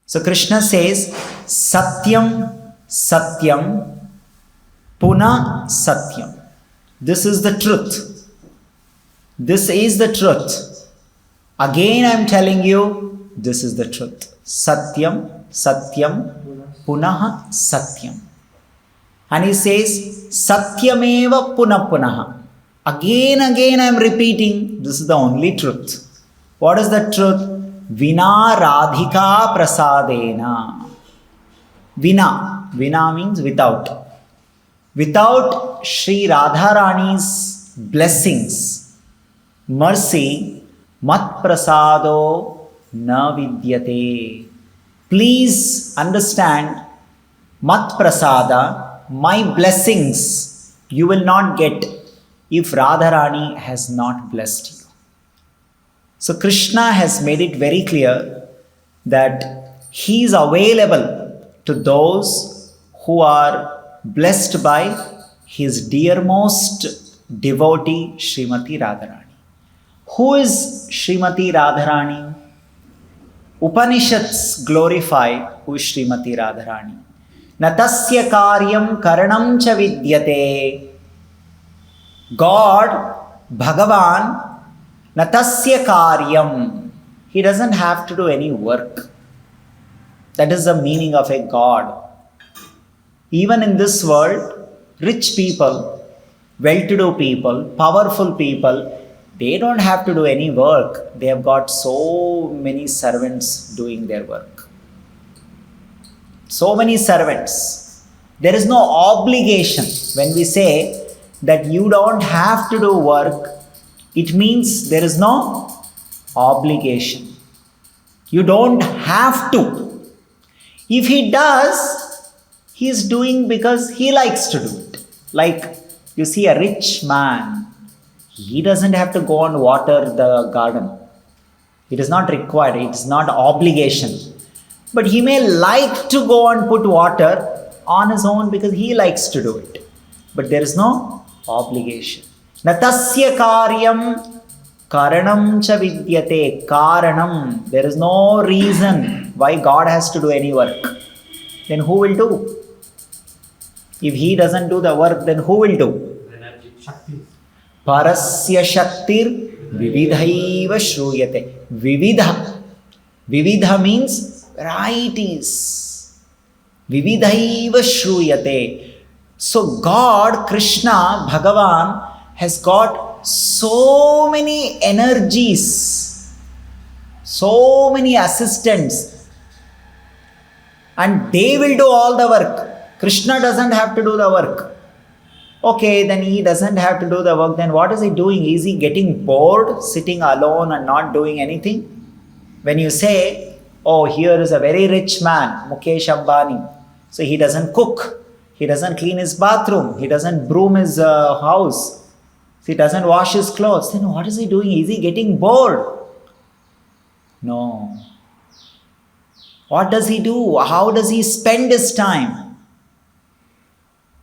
So Krishna says, Satyam, Satyam, Puna Satyam. This is the truth. This is the truth. Again I am telling you, this is the truth. Satyam, Satyam, Punaha Satyam. And he says, Satyameva Puna Punaha. Again I am repeating, this is the only truth. What is the truth? Vina Radhika Prasadena. Vina means without. Without Sri Radharani's blessings, mercy, mat prasado na vidyate. Please understand, mat prasada, my blessings, you will not get if Radharani has not blessed you. So Krishna has made it very clear that he is available to those who are blessed by his dearmost devotee Srimati Radharani. Who is Srimati Radharani? Upanishads glorify who is Srimati Radharani. Natasya karyam karanam cha vidyate. God, Bhagavan, Natasya karyam. He doesn't have to do any work. That is the meaning of a God. Even in this world, rich people, well-to-do people, powerful people, they don't have to do any work. They have got so many servants doing their work. So many servants. There is no obligation. When we say that you don't have to do work, it means there is no obligation. You don't have to. If he does, he is doing because he likes to do it. Like you see a rich man, he doesn't have to go and water the garden. It is not required, it is not obligation. But he may like to go and put water on his own because he likes to do it. But there is no obligation. Natasya karyam karanam cha vidyate. Karanam. There is no reason why God has to do any work. Then who will do? If he doesn't do the work, then who will do? Energy, Shakti. Parasya Shaktir Vividhaiva Shruyate. Vividha. Vividha means varieties. Vividhaiva Shruyate. So God, Krishna, Bhagavan has got so many energies, so many assistants, and they will do all the work. Krishna doesn't have to do the work. Okay, then he doesn't have to do the work. Then what is he doing? Is he getting bored, sitting alone and not doing anything? When you say, oh, here is a very rich man, Mukesh Ambani. So he doesn't cook. He doesn't clean his bathroom. He doesn't broom his house. He doesn't wash his clothes. Then what is he doing? Is he getting bored? No. What does he do? How does he spend his time?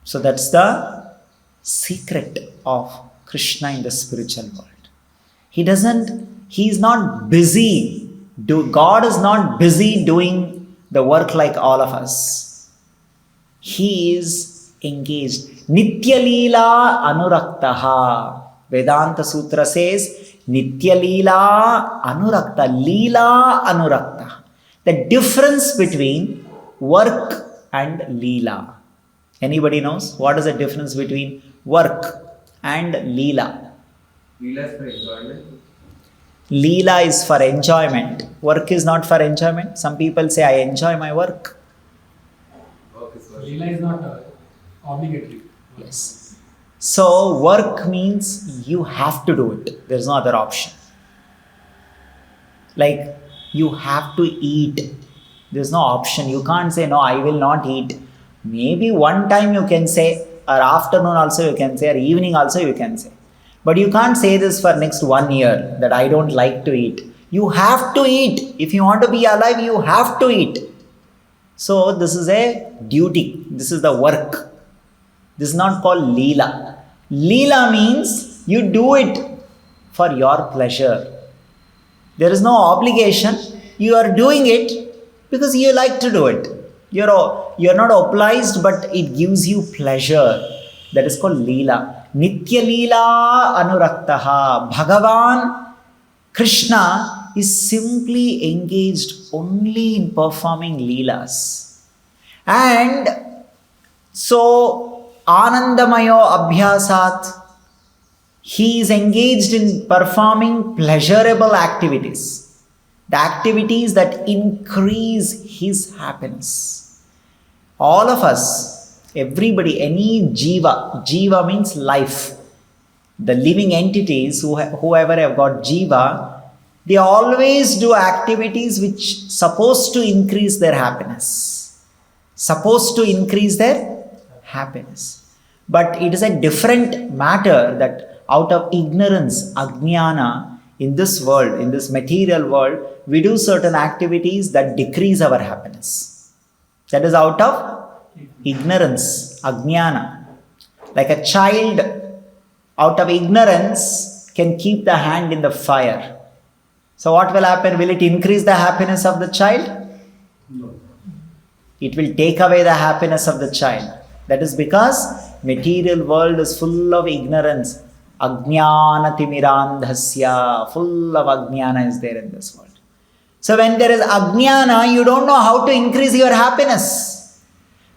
So that's the secret of Krishna in the spiritual world. He is not busy. God is not busy doing the work like all of us. He is engaged. Nitya Lila Anuraktaha. Vedanta Sutra says, Nitya Lila Anurakta. Lila Anurakta. The difference between work and Leela. Anybody knows? What is the difference between work and Leela? Lila is for enjoyment. Leela is for enjoyment. Work is not for enjoyment. Some people say, I enjoy my work. Lila is not obligatory. Yes. So work means you have to do it. There is no other option. Like you have to eat. There is no option. You can't say, no, I will not eat. Maybe one time you can say, or afternoon also you can say, or evening also you can say. But you can't say this for next 1 year that I don't like to eat. You have to eat. If you want to be alive, you have to eat. So this is a duty. This is the work. This is not called Leela. Leela means you do it for your pleasure. There is no obligation. You are doing it Because you like to do it. You're not obliged, but it gives you pleasure. That is called Lila. Nitya Lila Anuraktaha. Bhagavan Krishna is simply engaged only in performing Leelas. And so, Anandamayo Abhyasat, he is engaged in performing pleasurable activities. The activities that increase his happiness. All of us, everybody, any jiva means life. The living entities, whoever have got jiva, they always do activities which supposed to increase their happiness. Supposed to increase their happiness. But it is a different matter that out of ignorance, ajnana, in this world, in this material world, we do certain activities that decrease our happiness. That is out of ignorance, ajnana. Like a child, out of ignorance, can keep the hand in the fire. So what will happen? Will it increase the happiness of the child? No. It will take away the happiness of the child. That is because material world is full of ignorance. Ajnana timirandhasya. Full of ajnana is there in this world. So when there is ajnana, you don't know how to increase your happiness.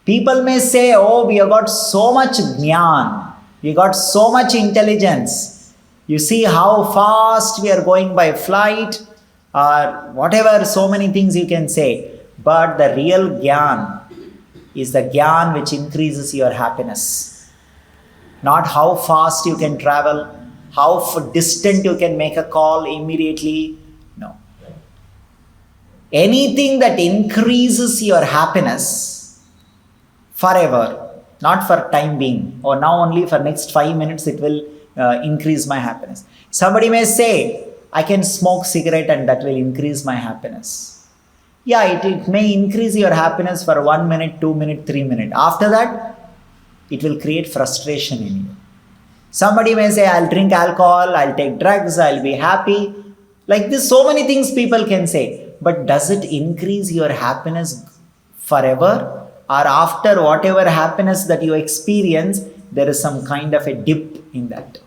People may say, oh, we have got so much jnana. We got so much intelligence. You see how fast we are going by flight or whatever, so many things you can say. But the real jnana is the jnana which increases your happiness. Not how fast you can travel, how distant you can make a call immediately. No. Anything that increases your happiness forever, not for time being, or now only for next 5 minutes it will increase my happiness. Somebody may say, I can smoke cigarette and that will increase my happiness. Yeah, it may increase your happiness for 1 minute, 2 minutes, 3 minutes. After that, it will create frustration in you. Somebody may say, I'll drink alcohol, I'll take drugs, I'll be happy. Like this, so many things people can say. But does it increase your happiness forever? Or after whatever happiness that you experience, there is some kind of a dip in that.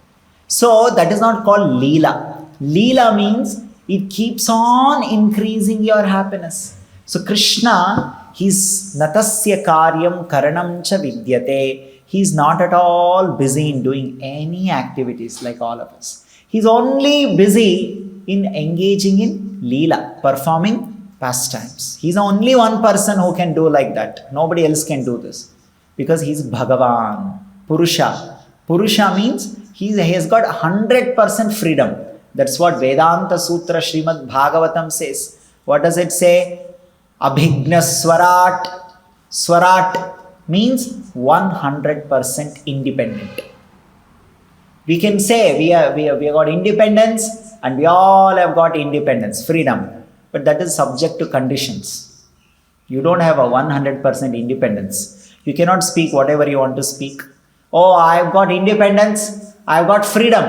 So that is not called Lila. Lila means it keeps on increasing your happiness. So Krishna, he's natasya karyam karanam cha vidyate. He's not at all busy in doing any activities like all of us. He's only busy in engaging in Lila, performing pastimes. He's only one person who can do like that. Nobody else can do this. Because he's Bhagavan, Purusha. Purusha means he has got 100% freedom. That's what Vedanta Sutra Srimad Bhagavatam says. What does it say? Abhigna Swarat. Swarat means 100% independent. We can say we have got independence and we all have got independence, freedom. But that is subject to conditions. You don't have a 100% independence. You cannot speak whatever you want to speak. Oh, I've got independence. I've got freedom.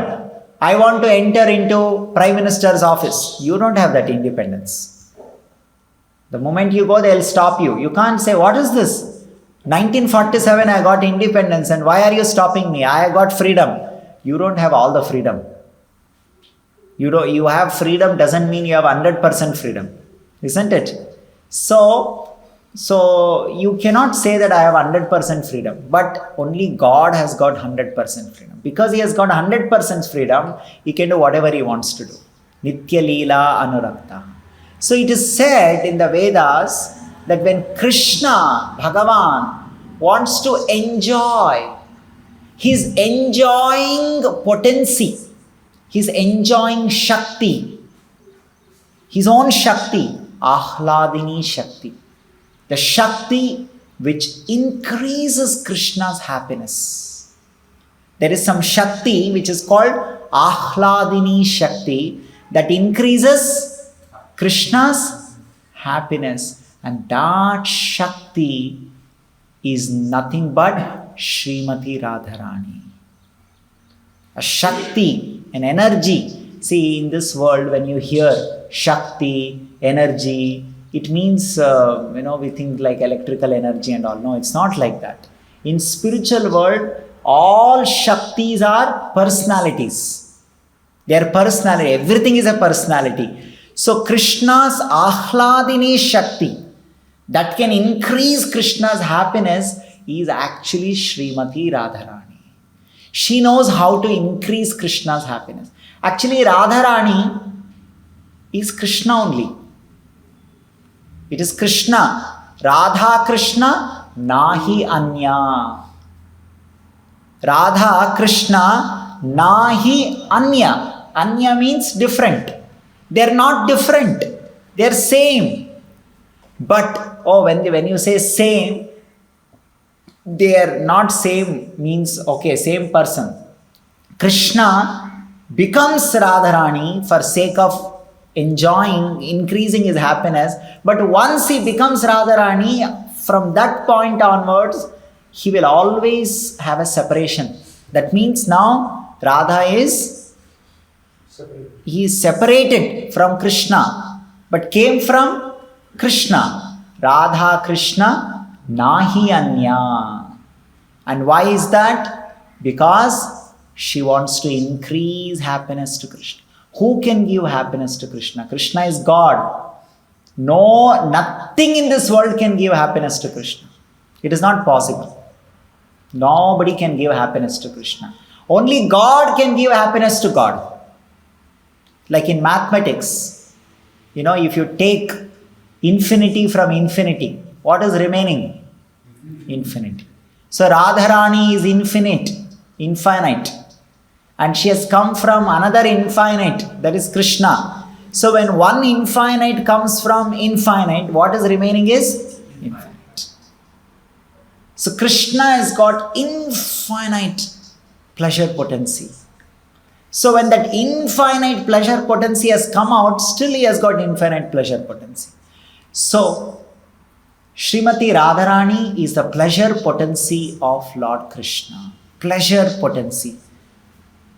I want to enter into Prime Minister's office. You don't have that independence. The moment you go, they'll stop you. You can't say, what is this? 1947, I got independence and why are you stopping me? I got freedom. You don't have all the freedom. You have freedom doesn't mean you have 100% freedom. Isn't it? So you cannot say that I have 100% freedom. But only God has got 100% freedom. Because he has got 100% freedom, he can do whatever he wants to do. Nitya Lila Anurakta. So it is said in the Vedas that when Krishna, Bhagavan, wants to enjoy, he's enjoying potency. He's enjoying Shakti. His own Shakti. Ahladini Shakti. The Shakti which increases Krishna's happiness. There is some Shakti which is called Ahladini Shakti that increases Krishna's happiness. And that Shakti is nothing but Srimati Radharani. A Shakti, an energy. See, in this world, when you hear Shakti, energy, it means, we think like electrical energy and all. No, it's not like that. In spiritual world, all Shaktis are personalities. They are personality. Everything is a personality. So Krishna's Ahladini Shakti, that can increase Krishna's happiness, is actually Srimati Radharani. She knows how to increase Krishna's happiness. Actually, Radharani is Krishna only. It is Krishna. Radha Krishna, nahi anya. Radha Krishna, nahi anya. Anya means different. They are not different. They are same. But, when you say same, they are not same means, okay, same person. Krishna becomes Radharani for sake of enjoying, increasing his happiness. But once he becomes Radharani, from that point onwards, he will always have a separation. That means now Radha is separated from Krishna, but came from Krishna. Radha Krishna nahi anya. And why is that? Because she wants to increase happiness to Krishna. Who can give happiness to Krishna? Krishna is God. No, nothing in this world can give happiness to Krishna. It is not possible. Nobody can give happiness to Krishna. Only God can give happiness to God. Like in mathematics, if you take infinity from infinity, what is remaining? Infinity. So Radharani is infinite. And she has come from another infinite, that is Krishna. So when one infinite comes from infinite, what is remaining is infinite. So Krishna has got infinite pleasure potency. So when that infinite pleasure potency has come out, still he has got infinite pleasure potency. So Srimati Radharani is the pleasure potency of Lord Krishna. Pleasure potency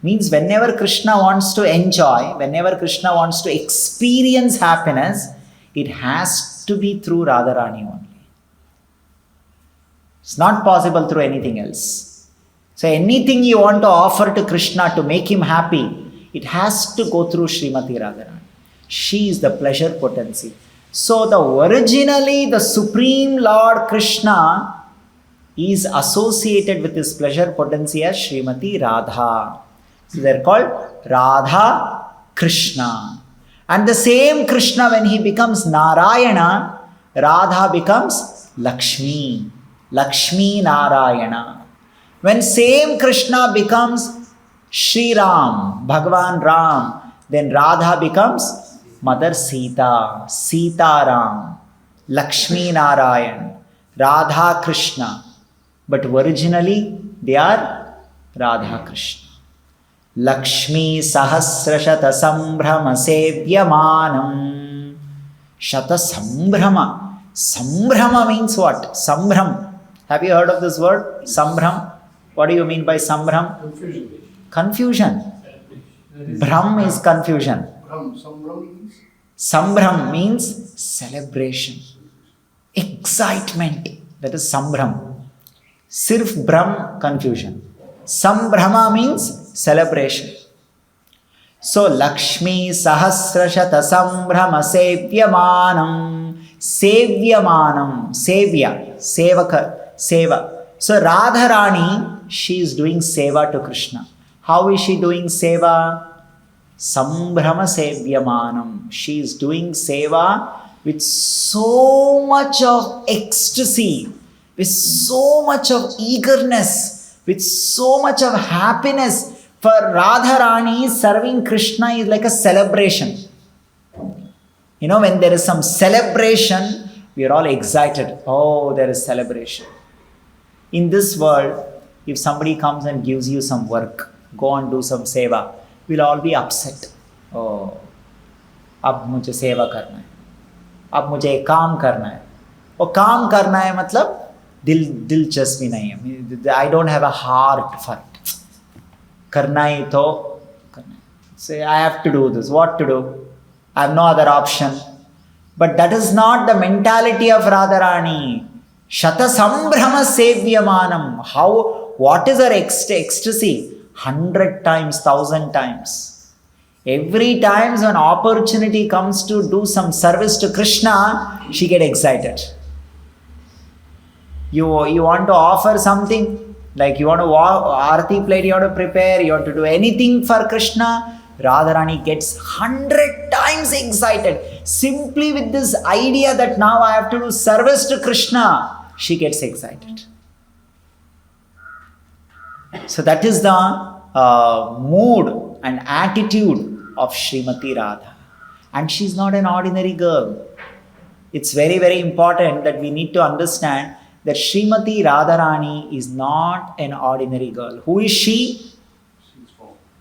means whenever Krishna wants to enjoy, whenever Krishna wants to experience happiness, it has to be through Radharani only. It's not possible through anything else. So anything you want to offer to Krishna to make him happy, it has to go through Srimati Radharani. She is the pleasure potency. So originally the Supreme Lord Krishna is associated with this pleasure potency as Srimati Radha. So they are called Radha Krishna. And the same Krishna, when he becomes Narayana, Radha becomes Lakshmi. Lakshmi Narayana. When same Krishna becomes Shri Ram, Bhagavan Ram, then Radha becomes Mother Sita, Sita Ram, Lakshmi Narayan, Radha Krishna. But originally they are Radha Krishna. Lakshmi Sahasra Shata Sambhrama Sevyamanam. Shata Sambhrama. Sambhrama means what? Sambhram. Have you heard of this word? Sambhram. What do you mean by Sambhram? Confusion. Bhram is confusion. Sambhram means celebration, excitement. That is Sambhram. Sirf Bhram, confusion. Sambhrama means celebration. So Lakshmi Sahasrashata Sambhrama Sevyamanam. Sevyamanam. Sevya. Sevaka. Seva. So Radharani, she is doing seva to Krishna. How is she doing seva? Sambhrama Sevyamanam. She is doing seva with so much of ecstasy, with so much of eagerness, with so much of happiness. For Radharani, serving Krishna is like a celebration. When there is some celebration, we are all excited. Oh, there is celebration. In this world, if somebody comes and gives you some work, go and do some seva, we'll all be upset. Oh, अब मुझे सेवा करना है, अब मुझे एक काम करना है. और काम करना है मतलब दिलचस्पी नहीं है. I don't have a heart for it. करना ही तो करना है. Say I have to do this. What to do? I have no other option. But that is not the mentality of Radharani. Shata Sambrahma Sevyamanam. What is her ecstasy? 100 times, 1,000 times. Every time when opportunity comes to do some service to Krishna, she get excited. You want to offer something, like you want to Aarti plate, you want to prepare, you want to do anything for Krishna, Radharani gets 100 times excited. Simply with this idea that now I have to do service to Krishna, she gets excited. So that is the mood and attitude of Srimati Radha. And she's not an ordinary girl. It's very, very important that we need to understand that Srimati Radharani is not an ordinary girl. Who is she?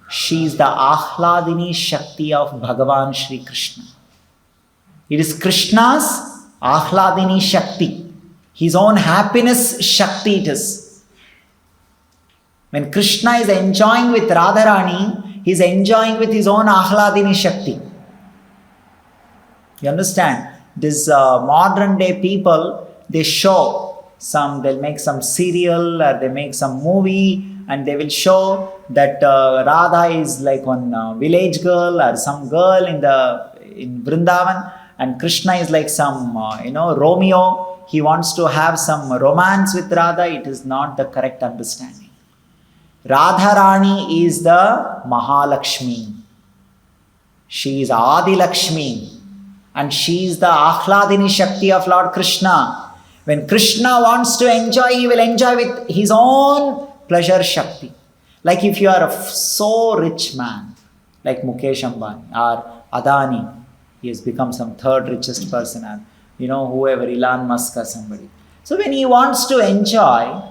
She is the Ahladini Shakti of Bhagavan Shri Krishna. It is Krishna's Ahladini Shakti. His own happiness Shakti it is. When Krishna is enjoying with Radharani, he is enjoying with his own Ahladini Shakti. You understand? This modern day people, they show they'll make some serial or they make some movie and they will show that Radha is like one village girl or some girl in Vrindavan, and Krishna is like some Romeo. He wants to have some romance with Radha. It is not the correct understanding. Radharani is the Mahalakshmi. She is Adi Lakshmi, and she is the Ahladini Shakti of Lord Krishna. When Krishna wants to enjoy, he will enjoy with his own pleasure Shakti. Like if you are a so rich man, like Mukesh Ambani or Adani, he has become some third richest person, and whoever, Elon Musk or somebody. So when he wants to enjoy,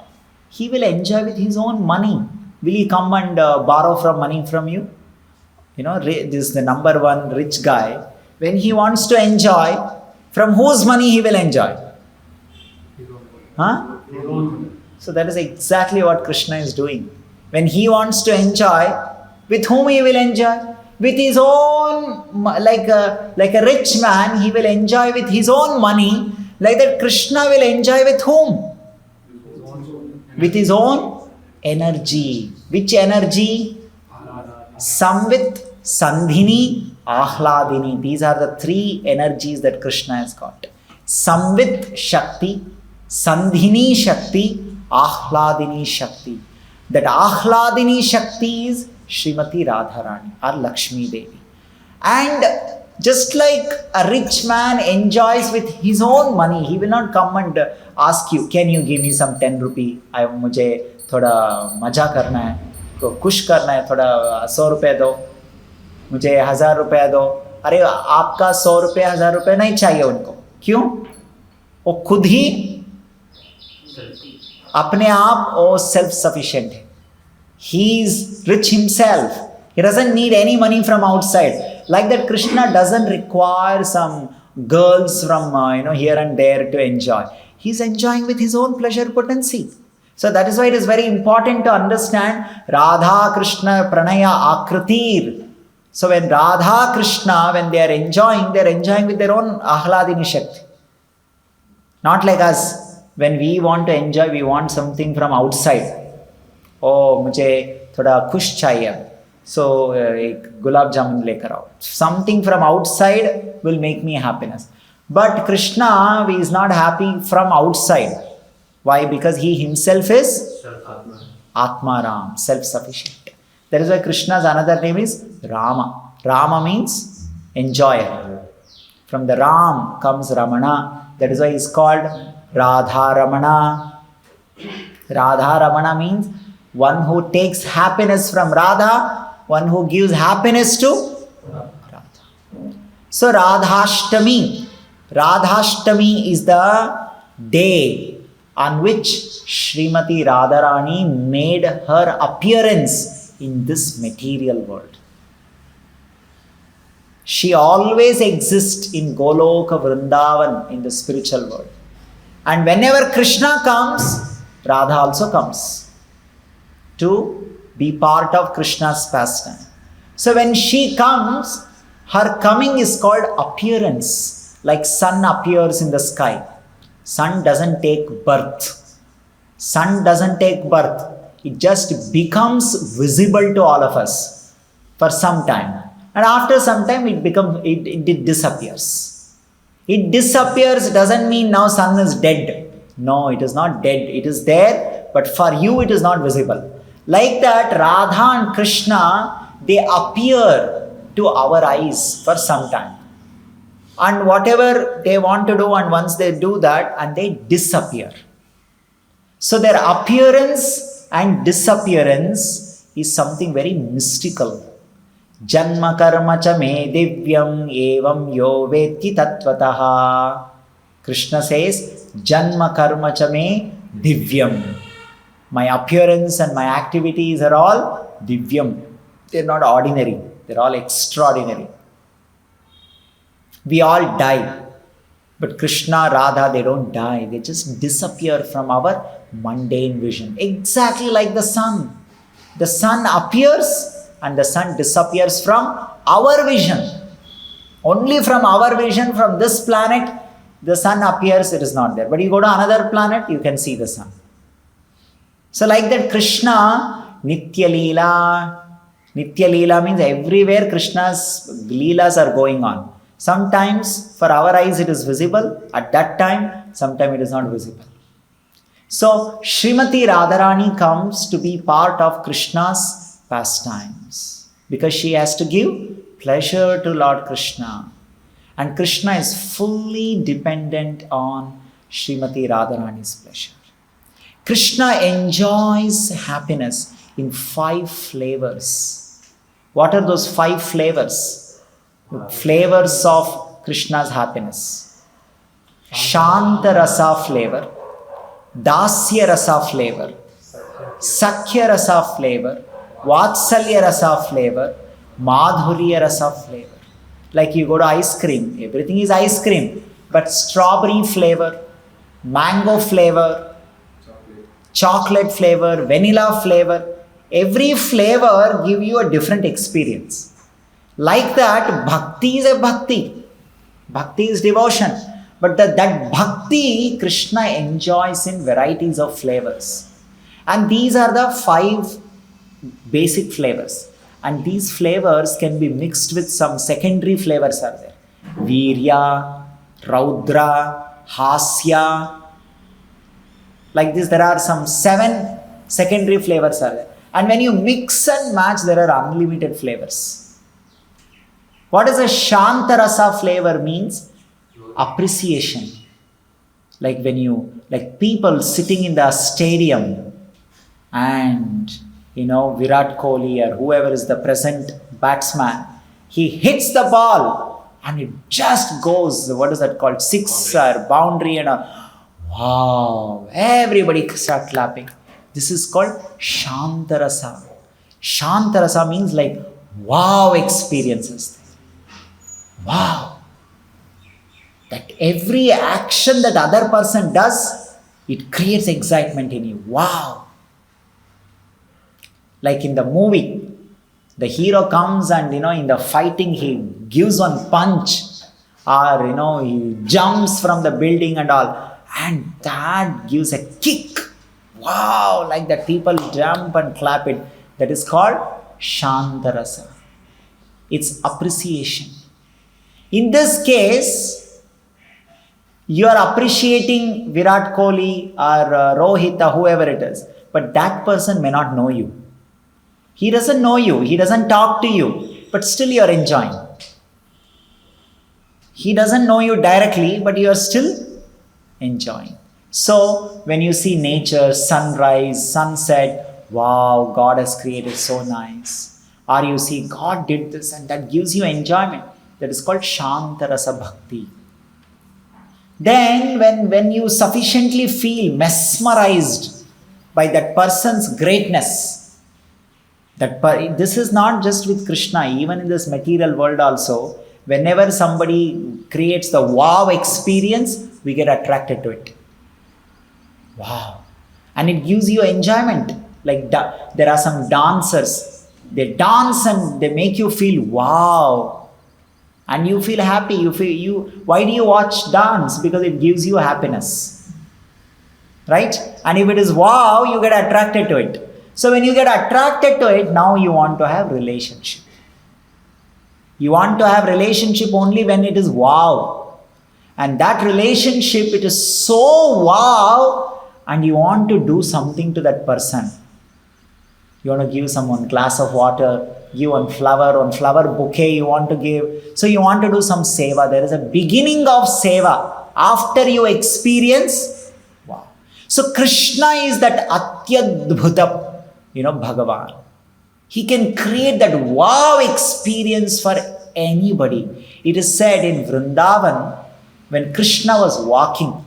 he will enjoy with his own money. Will he come and borrow from money from you? This is the number one rich guy. When he wants to enjoy, from whose money he will enjoy? Huh? So that is exactly what Krishna is doing. When he wants to enjoy, with whom he will enjoy? With his own, like a rich man, he will enjoy with his own money. Like that, Krishna will enjoy with whom? With his own energy. Which energy? Samvit, Sandhini, Ahladini. These are the three energies that Krishna has got. Samvit Shakti, Sandhini Shakti, Ahladini Shakti. That Ahladini Shakti is Srimati Radharani or Lakshmi Devi. And just like a rich man enjoys with his own money, he will not come and ask you, can you give me some 10 rupee? मुझे थोड़ा मजा करना है, खुश करना है, थोड़ा 100 रुपये दो, मुझे 1000 रुपया दो. अरे आपका 100 रुपये 1000 रुपये नहीं चाहिए उनको. क्यों? वो खुद ही अपने आप वो सेल्फ सफिशिएंट है. He is rich himself. He doesn't need any money from outside. Like that, Krishna doesn't require some girls from here and there to enjoy. He is enjoying with his own pleasure potency. So that is why it is very important to understand Radha Krishna Pranaya Akritir. So when Radha Krishna, when they are enjoying with their own Ahladini Shakti. Not like us. When we want to enjoy, we want something from outside. Oh, मुझे थोड़ा खुश चाहिए, so एक गुलाब जामुन लेकर आओ. Something from outside will make me happiness. But Krishna is not happy from outside. Why? Because he himself is Atmaram, self-sufficient. That is why Krishna's another name is Rama. Rama means enjoyer. From the Ram comes Ramana. That is why he is called Radharamana. Radharamana means one who takes happiness from Radha, one who gives happiness to Radha. So Radhastami is the day on which Srimati Radharani made her appearance in this material world. She always exists in Goloka Vrindavan, in the spiritual world. And whenever Krishna comes, Radha also comes to be part of Krishna's pastime. So when she comes, her coming is called appearance. Like sun appears in the sky. Sun doesn't take birth. Sun doesn't take birth. It just becomes visible to all of us for some time. And after some time it disappears. It disappears doesn't mean now sun is dead. No, it is not dead. It is there, but for you it is not visible. Like that, Radha and Krishna, they appear to our eyes for some time. And whatever they want to do, and once they do that, and they disappear. So their appearance and disappearance is something very mystical. Janma karma cha me divyam evam yo veti tattvataha. Krishna says, Janma karma cha me divyam. My appearance and my activities are all divyam. They're not ordinary. They're all extraordinary. We all die. But Krishna, Radha, they don't die. They just disappear from our mundane vision. Exactly like the sun. The sun appears and the sun disappears from our vision. Only from our vision, from this planet, the sun appears, it is not there. But you go to another planet, you can see the sun. So like that, Krishna, Nitya Lila. Nitya Lila means everywhere Krishna's Leelas are going on. Sometimes for our eyes it is visible. At that time, sometimes it is not visible. So Srimati Radharani comes to be part of Krishna's pastimes because she has to give pleasure to Lord Krishna. And Krishna is fully dependent on Srimati Radharani's pleasure. Krishna enjoys happiness in 5 flavors. What are those 5 flavors? Flavors of Krishna's happiness. Shanta Rasa flavor, Dasya Rasa flavor, Sakhya Rasa flavor, Vatsalya Rasa flavor, Madhurya Rasa flavor. Like you go to ice cream, everything is ice cream, but strawberry flavor, mango flavor, chocolate flavor, vanilla flavor, every flavor give you a different experience. Like that, bhakti is a bhakti. Bhakti is devotion. But that bhakti, Krishna enjoys in varieties of flavors. And these are the 5 basic flavors. And these flavors can be mixed with some secondary flavors are there. Virya, Raudra, Hasya. Like this, there are some 7 secondary flavors are there. And when you mix and match, there are unlimited flavors. What is a Shanta Rasa flavor means? Appreciation. Like when like people sitting in the stadium and, Virat Kohli or whoever is the present batsman, he hits the ball and it just goes, what is that called? 6 or boundary and wow, everybody start clapping. This is called Shanta Rasa. Shanta Rasa means like wow experiences. Wow. That every action that other person does, it creates excitement in you. Wow. Like in the movie, the hero comes and, in the fighting, he gives one punch or, he jumps from the building and all. And that gives a kick. Wow. Like that people jump and clap it. That is called Shanta Rasa. It's appreciation. In this case, you are appreciating Virat Kohli or Rohit or whoever it is, but that person may not know you. He doesn't know you, he doesn't talk to you, but still you are enjoying. He doesn't know you directly, but you are still enjoying. So, when you see nature, sunrise, sunset, wow, God has created so nice. Or you see God did this and that gives you enjoyment. That is called Shanta Rasa Bhakti. Then when you sufficiently feel mesmerized by that person's greatness, this is not just with Krishna, even in this material world also, whenever somebody creates the wow experience, we get attracted to it. Wow. And it gives you enjoyment. Like there are some dancers, they dance and they make you feel wow. And you feel happy. Why do you watch dance? Because it gives you happiness. Right? And if it is wow, you get attracted to it. So when you get attracted to it, now you want to have relationship. You want to have relationship only when it is wow. And that relationship, it is so wow, and you want to do something to that person. You want to give someone a glass of water, give one flower bouquet you want to give. So you want to do some seva. There is a beginning of seva. After you experience, wow. So Krishna is that atyadbhuta, Bhagavan. He can create that wow experience for anybody. It is said in Vrindavan, when Krishna was walking,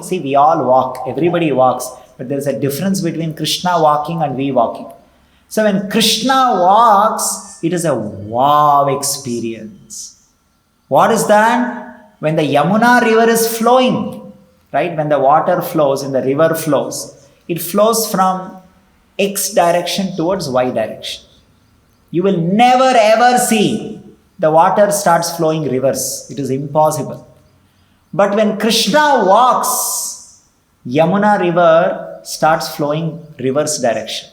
see, we all walk, everybody walks, but there is a difference between Krishna walking and we walking. So when Krishna walks, it is a wow experience. What is that? When the Yamuna river is flowing, right? When the water flows and the river flows, it flows from X direction towards Y direction. You will never ever see the water starts flowing reverse. It is impossible. But when Krishna walks, Yamuna river starts flowing reverse direction.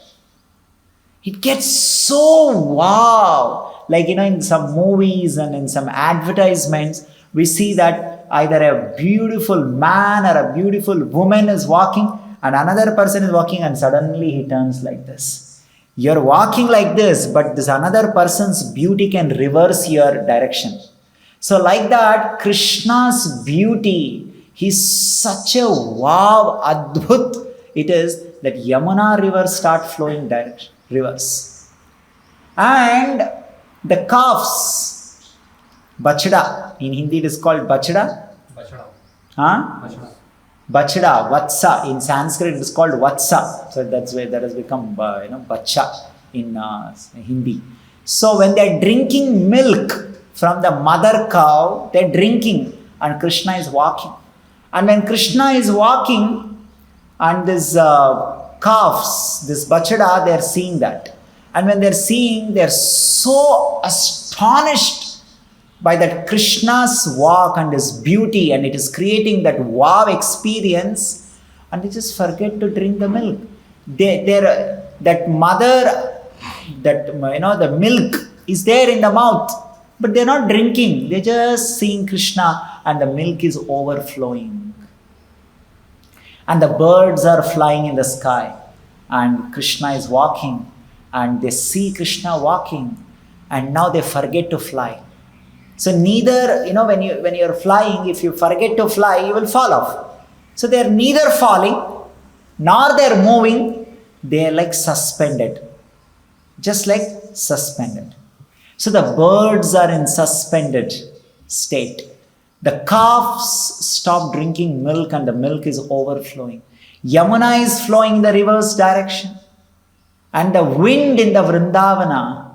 It gets so wow. Like, in some movies and in some advertisements, we see that either a beautiful man or a beautiful woman is walking and another person is walking and suddenly he turns like this. You're walking like this, but this another person's beauty can reverse your direction. So like that, Krishna's beauty, he's such a wow, adbhut. It is that Yamuna river start flowing direction, reverse. And the calves, bachda, in Hindi it is called bachda. Bachada. Huh? Bachada. Bachda, vatsa. In Sanskrit it is called vatsa. So that's why that has become bacha in Hindi. So when they are drinking milk from the mother cow, they are drinking and Krishna is walking. And when Krishna is walking and this calves, this bachda, they are seeing that. And when they are seeing, they are so astonished by that Krishna's walk and his beauty, and it is creating that wow experience, and they just forget to drink the milk. That mother, the milk is there in the mouth, but they're not drinking. They're just seeing Krishna, and the milk is overflowing. And the birds are flying in the sky, and Krishna is walking, and they see Krishna walking, and now they forget to fly. So neither, when you're flying, if you forget to fly, you will fall off. So they're neither falling, nor they're moving, they're like suspended. Just like suspended. So the birds are in suspended state. The calves stop drinking milk and the milk is overflowing. Yamuna is flowing in the reverse direction. And the wind in the Vrindavana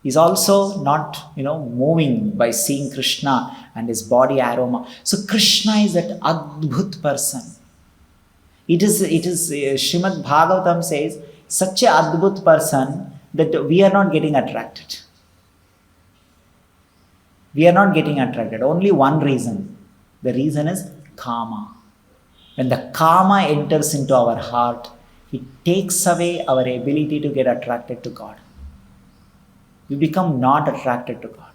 is also not, moving by seeing Krishna and his body aroma. So Krishna is that adbhut person. It is Srimad Bhagavatam says, such a adbhut person that we are not getting attracted. We are not getting attracted. Only one reason. The reason is kama. When the kama enters into our heart, it takes away our ability to get attracted to God. We become not attracted to God.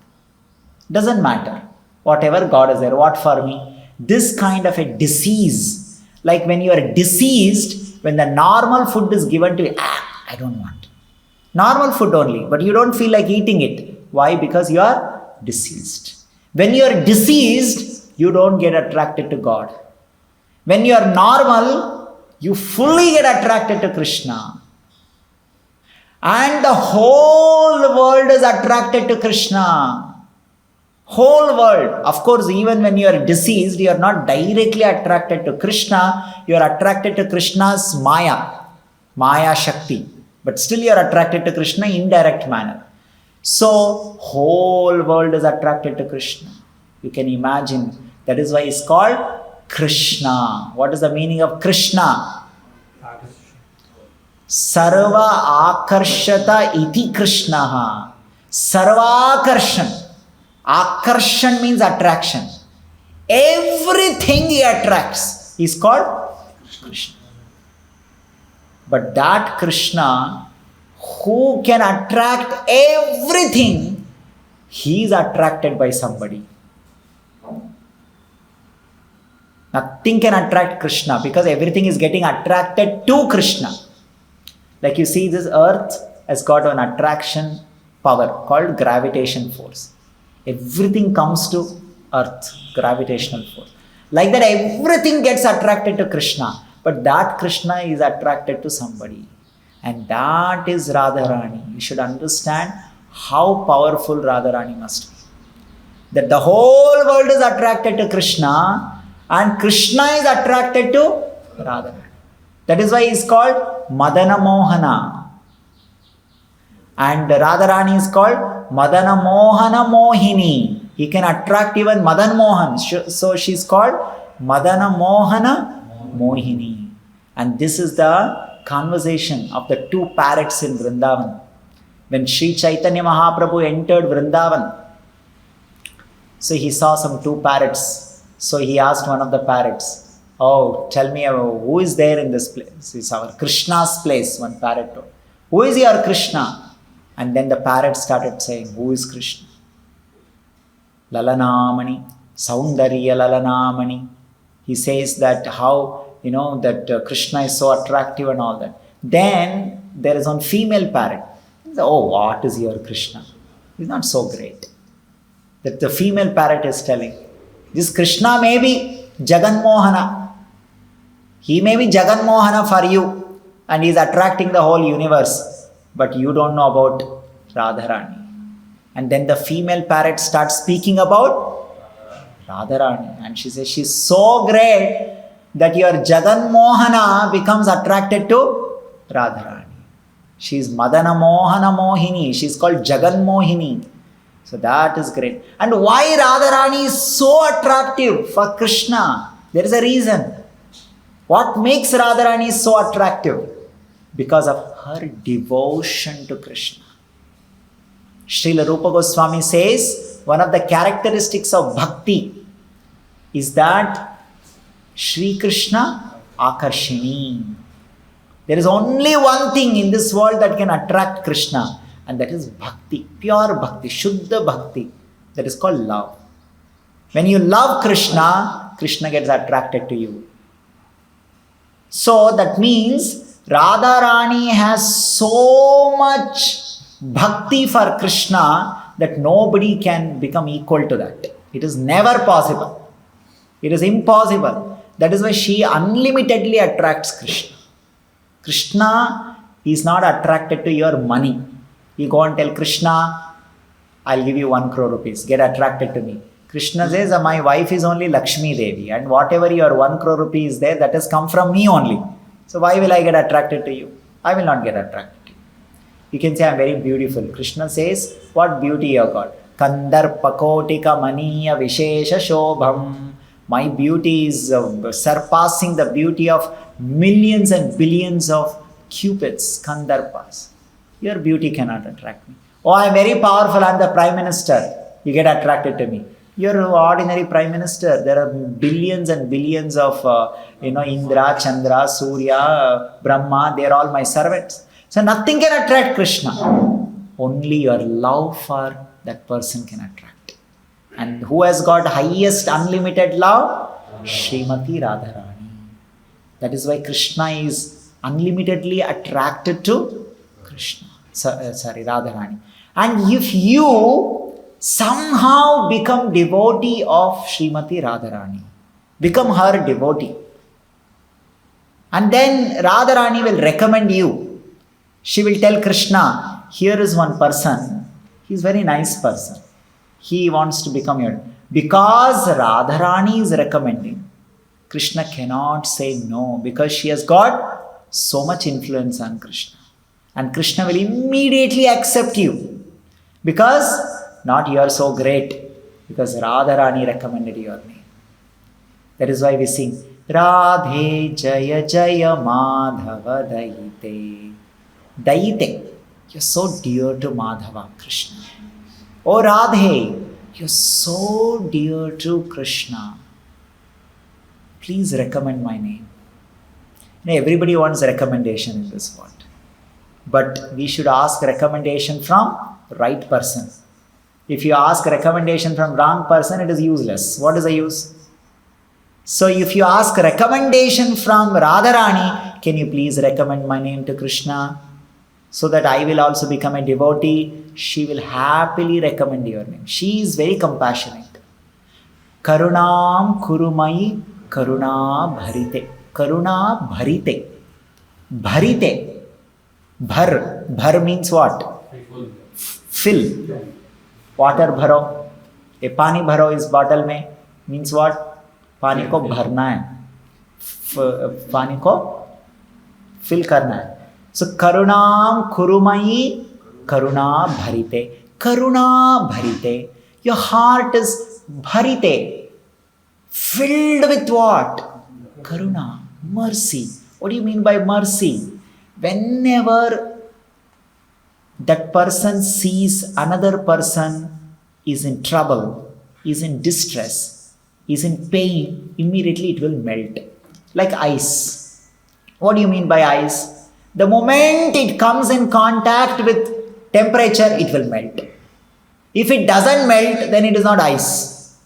Doesn't matter. Whatever God is there, what for me? This kind of a disease, like when you are diseased, when the normal food is given to you, I don't want. Normal food only, but you don't feel like eating it. Why? Because you are diseased. When you are diseased, you don't get attracted to God. When you are normal, you fully get attracted to Krishna. And the whole world is attracted to Krishna. Whole world. Of course, even when you are diseased, you are not directly attracted to Krishna. You are attracted to Krishna's Maya Shakti. But still you are attracted to Krishna in indirect manner. So, whole world is attracted to Krishna. You can imagine. That is why it's called Krishna. What is the meaning of Krishna? Sarva akarshata iti Krishnaha. Sarvakarshan. Akarshan means attraction. Everything he attracts is called Krishna. But that Krishna who can attract everything, he is attracted by somebody. Nothing can attract Krishna because everything is getting attracted to Krishna. Like you see, this earth has got an attraction power called gravitation force. Everything comes to earth, gravitational force. Like that, everything gets attracted to Krishna. But that Krishna is attracted to somebody. And that is Radharani. You should understand how powerful Radharani must be. That the whole world is attracted to Krishna and Krishna is attracted to Radharani. That is why he is called Madana Mohana. And Radharani is called Madana Mohana Mohini. He can attract even Madan Mohan. So she is called Madana Mohana Mohini. And this is the conversation of the two parrots in Vrindavan. When Sri Chaitanya Mahaprabhu entered Vrindavan, so he saw some two parrots. So he asked one of the parrots, "Oh, tell me, who is there in this place?" It's our Krishna's place, one parrot told. "Who is your Krishna?" And then the parrot started saying, "Who is Krishna? Lalanamani, Saundarya Lalanamani." He says that how, that Krishna is so attractive and all that. Then there is one female parrot. "Oh, what is your Krishna? He's not so great." That the female parrot is telling, "This Krishna may be Jagan Mohana. He may be Jagan Mohana for you and he's attracting the whole universe. But you don't know about Radharani." And then the female parrot starts speaking about Radharani. And she says, "She's so great that your Jagan Mohana becomes attracted to Radharani. She is Madana Mohana Mohini. She is called Jagan Mohini." So that is great. And why Radharani is so attractive for Krishna? There is a reason. What makes Radharani so attractive? Because of her devotion to Krishna. Srila Rupa Goswami says, one of the characteristics of bhakti is that Shri Krishna Akarshini. There is only one thing in this world that can attract Krishna, and that is bhakti, pure bhakti, Shuddha bhakti. That is called love. When you love Krishna, Krishna gets attracted to you. So that means Radharani has so much bhakti for Krishna that nobody can become equal to that. It is never possible. It is impossible. That is why she unlimitedly attracts Krishna. Krishna is not attracted to your money. You go and tell Krishna, "I'll give you 1 crore rupees. Get attracted to me." Krishna says, "My wife is only Lakshmi Devi, and whatever your 1 crore rupees is there, that has come from me only. So why will I get attracted to you? I will not get attracted to you." You can say, "I'm very beautiful." Krishna says, "What beauty you have got? Kandarpakotika maniya vishesha shobham." My beauty is surpassing the beauty of millions and billions of cupids, Kandarpas. Your beauty cannot attract me. "Oh, I'm very powerful. I'm the Prime Minister." You get attracted to me. You're an ordinary Prime Minister. There are billions and billions of, Indra, Chandra, Surya, Brahma. They're all my servants. So nothing can attract Krishna. Only your love for that person can attract. And who has got highest unlimited love? Srimati Radharani. That is why Krishna is unlimitedly attracted to Krishna. Radharani. And if you somehow become devotee of Srimati Radharani, become her devotee, and then Radharani will recommend you. She will tell Krishna, "Here is one person. He is a very nice person. He wants to become your..." Because Radharani is recommending, Krishna cannot say no, because she has got so much influence on Krishna. And Krishna will immediately accept you. Because not you are so great, because Radharani recommended your name. That is why we sing, "Radhe Jaya Jaya Madhava Daite." Daite. You're so dear to Madhava, Krishna. Oh Radhe, you're so dear to Krishna. Please recommend my name. Everybody wants recommendation in this world. But we should ask recommendation from right person. If you ask recommendation from wrong person, it is useless. What is the use? So if you ask recommendation from Radharani, can you please recommend my name to Krishna so that I will also become a devotee? She will happily recommend your name. She is very compassionate. Karunam kurumai karuna bharite. Karuna bharite. Bharite. Bhar means what? Fill. Water bharo. A pani bharo is bottle mein. Means what? पानी को भरना है, पानी को fill करना है. सो करुणाम कुरुमयी करुणा भरिते. करुणा भरिते. Your heart is bharite, filled with what? Karuna, mercy. What do you mean by mercy? Whenever that person sees another person is in trouble, is in distress, is in pain, immediately it will melt. Like ice. What do you mean by ice? The moment it comes in contact with temperature, it will melt. If it doesn't melt, then it is not ice.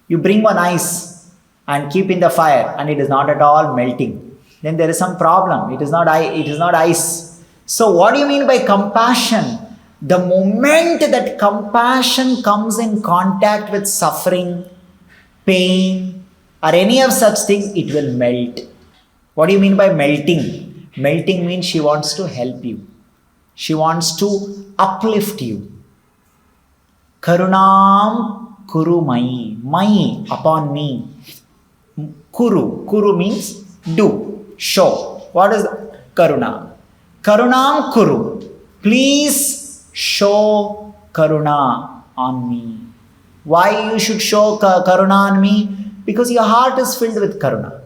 You bring one ice and keep in the fire and it is not at all melting. Then there is some problem. It is not ice. So what do you mean by compassion? The moment that compassion comes in contact with suffering, pain, or any of such things, it will melt. What do you mean by melting? Melting means she wants to help you. She wants to uplift you. Karunam kuru mai. Mai, upon me. Kuru. Kuru means do, show. What is karuna? Karunam kuru. Please show karuna on me. Why you should show karuna on me? Because your heart is filled with karuna.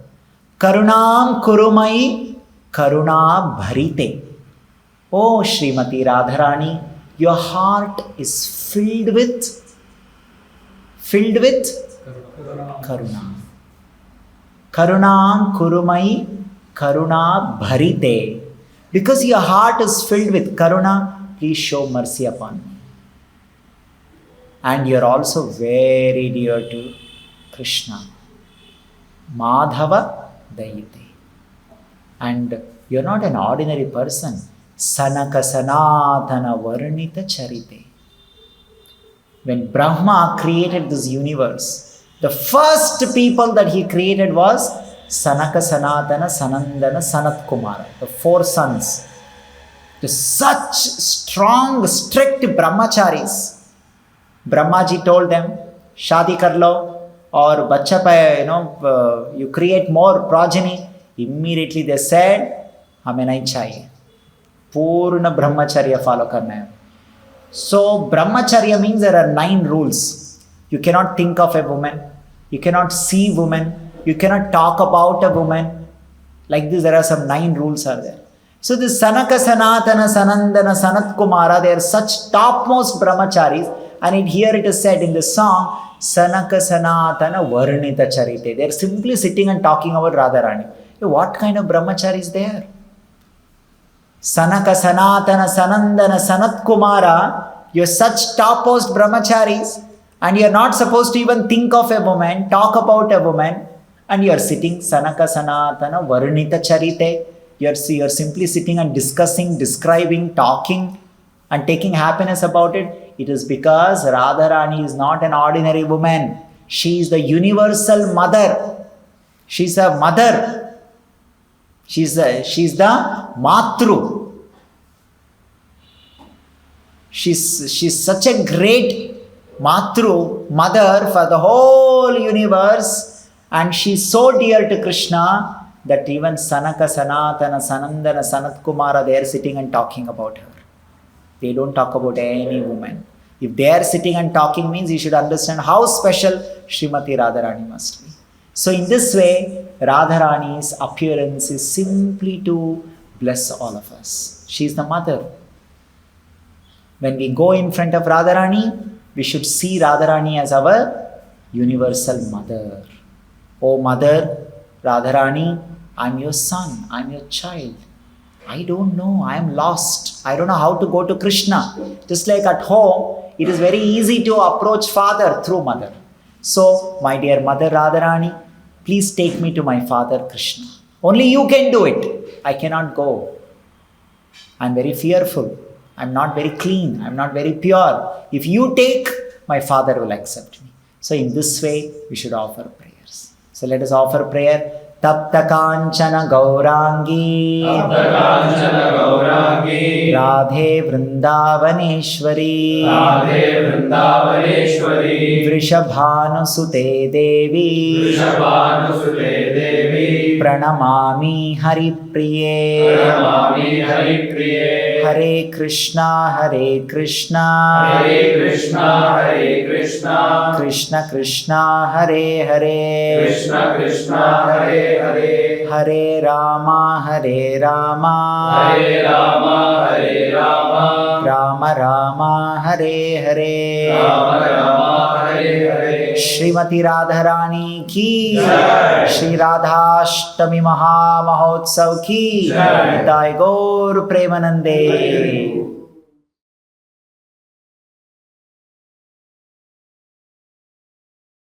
Karunam kurumai karuna bharite. Oh Srimati Radharani, your heart is filled with karuna. Karunam kurumai karuna bharite. Because your heart is filled with karuna, please show mercy upon me. And you are also very dear to Krishna. Madhava Dayite. And you are not an ordinary person. Sanaka Sanatana Varnita Charite. When Brahma created this universe, the first people that he created was Sanaka Sanatana Sanandana Sanat Kumara, the 4 sons. The such strong, strict brahmacharis. Brahmaji told them, Shadi kar lo, or bacha pa, you create more progeny. Immediately they said, hame nahi chahiye. Purna brahmacharya follow karna hai. So brahmacharya means there are 9 rules. You cannot think of a woman. You cannot see woman. You cannot talk about a woman. Like this, there are some 9 rules are there. So this Sanaka Sanatana Sanandana Sanat Kumara, they are such topmost brahmacharis. And here it is said in the song, Sanaka Sanatana Varnita Charite. They are simply sitting and talking about Radharani. What kind of brahmachari is there? Sanaka Sanatana Sanandana Sanat Kumara, you are such topmost brahmacharis, and you are not supposed to even think of a woman, talk about a woman, and you are sitting Sanaka Sanatana Varnita Charite. You are simply sitting and discussing, describing, talking, and taking happiness about it. It is because Radharani is not an ordinary woman. She is the universal mother. She is a mother. She is the Matru. She's such a great Matru, mother for the whole universe, and she is so dear to Krishna that even Sanaka, Sanatana, Sanandana, Sanat Kumara, they are sitting and talking about her. They don't talk about any woman. If they are sitting and talking means you should understand how special Srimati Radharani must be. So in this way, Radharani's appearance is simply to bless all of us. She is the mother. When we go in front of Radharani, we should see Radharani as our universal mother. Oh mother, Radharani, I'm your son, I'm your child. I don't know, I am lost. I don't know how to go to Krishna. Just like at home, it is very easy to approach father through mother. So, my dear mother Radharani, please take me to my father Krishna. Only you can do it. I cannot go. I'm very fearful. I'm not very clean. I'm not very pure. If you take, my father will accept me. So, in this way, we should offer prayers. So, let us offer prayer. Tapta Kanchana Gaurangi Radhe Vrindavaneshwari Vrishabhanusute Devi Pranamami Haripriye Hare Krishna Hare Krishna Krishna Krishna Hare Hare Hare Rama Hare Rama Rama Rama Hare Hare Srimati Radharani ki Shri Radhastami Maha Mahotsav ki Nitai Gaur Premanande.